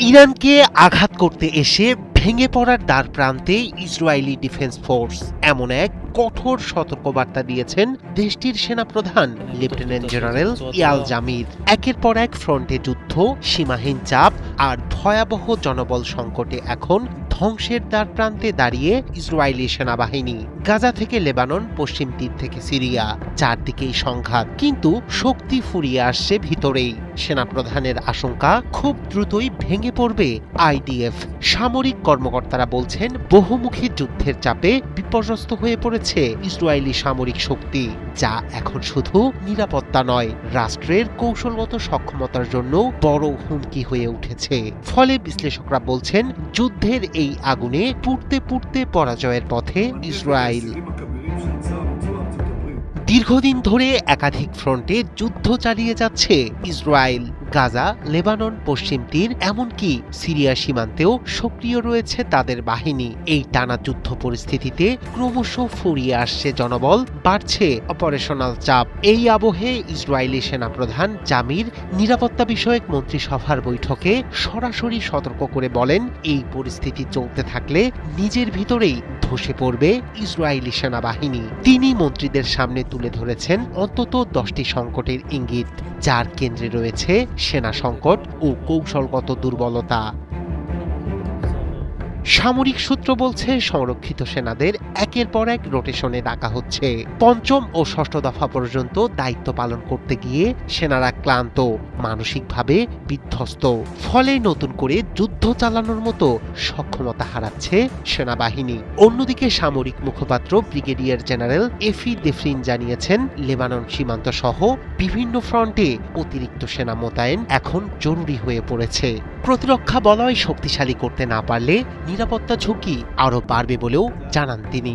ইরানকে আঘাত করতে এসে ভেঙে পড়ার দ্বারপ্রান্তে ইসরায়েলি ডিফেন্স ফোর্স, এমন এক কঠোর সতর্কবার্তা দিয়েছেন দেশটির সেনাপ্রধান লেফটেন্যান্ট জেনারেল ইয়াল জামির। একের পর এক ফ্রন্টে যুদ্ধ, সীমাহীন চাপ আর ভয়াবহ জনবল সংকটে এখন ধ্বংসের দ্বারপ্রান্তে দাঁড়িয়ে ইসরায়েলি সেনাবাহিনী। গাজা থেকে লেবানন, পশ্চিম তীর থেকে সিরিয়া, চারদিকেই সংঘাত, কিন্তু শক্তি ফুরিয়ে আসছে ভিতরেই। সেনাপ্রধানের আশঙ্কা খুব দ্রুতই ভেঙে পড়বে আইডিএফ। সামরিক কর্মকর্তারা বলছেন বহুমুখী যুদ্ধের চাপে বিপর্যস্ত হয়ে পড়েছে ইসরায়েলি সামরিক শক্তি, যা এখন শুধু নিরাপত্তা নয়, রাষ্ট্রের কৌশলগত সক্ষমতার জন্য বড় হুমকি হয়ে উঠেছে। ফলে বিশ্লেষকরা বলছেন যুদ্ধের এই আগুনে পুড়তে পুড়তে পরাজয়ের পথে ইসরায়েল। দীর্ঘদিন ধরে একাধিক ফ্রন্টে যুদ্ধ চালিয়ে যাচ্ছে ইসরায়েল। গাজা, লেবানন, পশ্চিম তীর, এমনকি সিরিয়া সীমান্তেও সক্রিয় রয়েছে তাদের বাহিনী। এই টানা যুদ্ধ পরিস্থিতিতে ক্রমশ ফুরিয়ে আসছে জনবল, বাড়ছে অপারেশনাল চাপ। এই আবহে ইসরায়েলি সেনাপ্রধান জামির নিরাপত্তা বিষয়ক মন্ত্রিসভার বৈঠকে সরাসরি সতর্ক করে বলেন, এই পরিস্থিতি চলতে থাকলে নিজের ভিতরেই ধসে পড়বে ইসরায়েলি সেনাবাহিনী। তিনি মন্ত্রীদের সামনে তুলে ধরেছেন অন্তত 10টি সংকটের ইঙ্গিত, যার কেন্দ্রে রয়েছে সেনা সংকট ও কৌশলগত দুর্বলতা। সামরিক সূত্র বলছে সংরক্ষিত সেনাদের একের পর এক রোটেশনে ডাকা হচ্ছে। পঞ্চম ও ষষ্ঠ দফা পর্যন্ত দায়িত্ব পালন করতে গিয়ে সেনারা ক্লান্ত, মানসিকভাবে বিধ্বস্ত। ফলে নতুন করে যুদ্ধ চালানোর মতো সক্ষমতা হারাচ্ছে সেনাবাহিনী। অন্যদিকে সামরিক মুখপাত্র ব্রিগেডিয়ার জেনারেল এফি দেফরিন জানিয়েছেন, লেবানন সীমান্ত সহ বিভিন্ন ফ্রন্টে অতিরিক্ত সেনা মোতায়েন এখন জরুরি হয়ে পড়েছে। প্রতিরক্ষা বলয় শক্তিশালী করতে না পারলে নিরাপত্তা ঝুঁকি আরও বাড়বে বলেও জানান তিনি।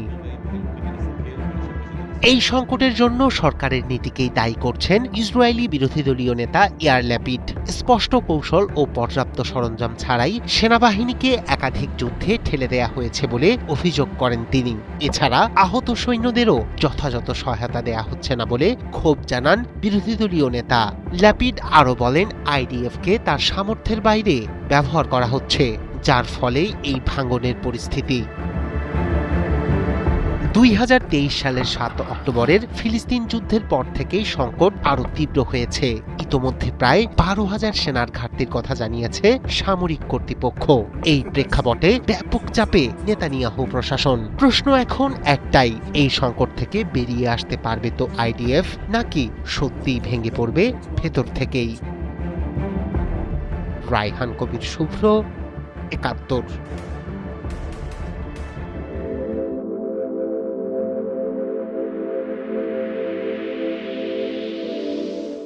এই সংকটের জন্য সরকারের নীতিকেই দায়ী করছেন ইসরায়েলি বিরোধী দলীয় নেতা ইয়ার ল্যাপিড। স্পষ্ট কৌশল ও পর্যাপ্ত সরঞ্জাম ছাড়াই সেনাবাহিনীকে একাধিক যুদ্ধে ঠেলে দেয়া হয়েছে বলে অভিযোগ করেন তিনি। এছাড়া আহত সৈন্যদেরও যথাযথ সহায়তা দেয়া হচ্ছে না বলে ক্ষোভ জানান বিরোধী দলীয় নেতা। ল্যাপিড আরও বলেন, আইডিএফকে তার সামর্থ্যের বাইরে ব্যবহার করা হচ্ছে, যার ফলে এই ভাঙনের পরিস্থিতি। 2023 সালের 7 অক্টোবরের ফিলিস্তিন যুদ্ধের পর থেকেই সংকট আরও তীব্র হয়েছে। ইতোমধ্যে প্রায় 12,000 সেনার ঘাটতির কথা জানিয়েছে সামরিক কর্তৃপক্ষ। এই প্রেক্ষাপটে ব্যাপক চাপে নেতানিয়াহু প্রশাসন। প্রশ্ন এখন একটাই, এই সংকট থেকে বেরিয়ে আসতে পারবে তো আইডিএফ, নাকি সত্যিই ভেঙে পড়বে ভেতর থেকেই? রায়হান কবির শুভ্র, 71।